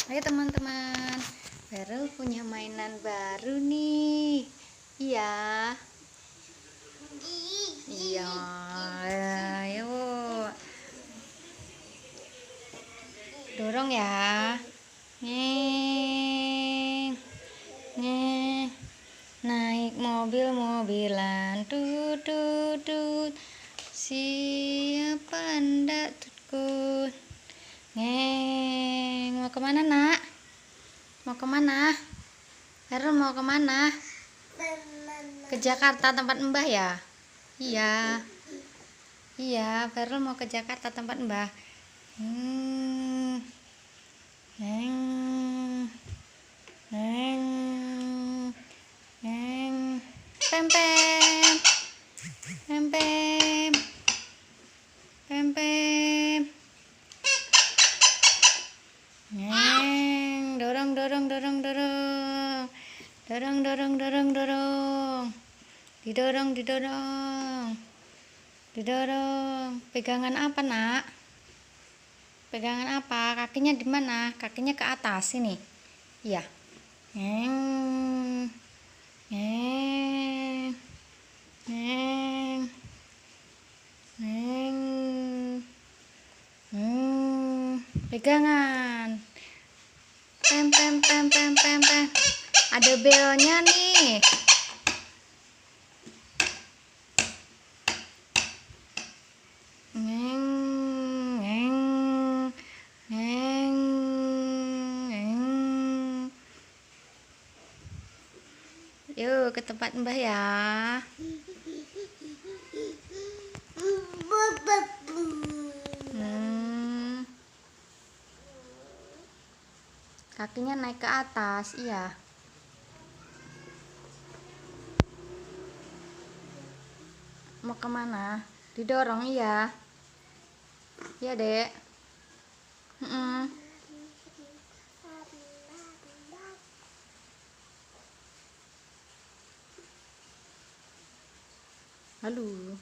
Ayo teman-teman, Verel punya mainan baru nih. Iya. Iya. Ayo. Dorong ya. Ngeng. Ngeng. Naik mobil-mobilan. Tut tut tut. Siapa ndak tutku? Ngeng. Mau kemana nak? Mau kemana? Verel mau kemana? Ke Jakarta tempat Mbah ya? Iya. Iya, Verel mau ke Jakarta tempat Mbah. Neng. Neng. Neng. Pem pem. Pem pem. Pem pem. Neng. Dorong dorong dorong dorong. Dorong dorong dorong dorong. Didorong didorong. Didorong. Pegangan apa nak? Pegangan apa? Kakinya di mana? Kakinya ke atas sini. Iya. Neng. Neng. Neng. Neng. Pegangan. Pem pem pem pem pem pem. Ada belnya nih. Neng. Neng. Neng. Neng. Yuk ke tempat Mbah ya. Kakinya naik ke atas, iya. Mau kemana? Didorong, iya. Iya dek. Halo.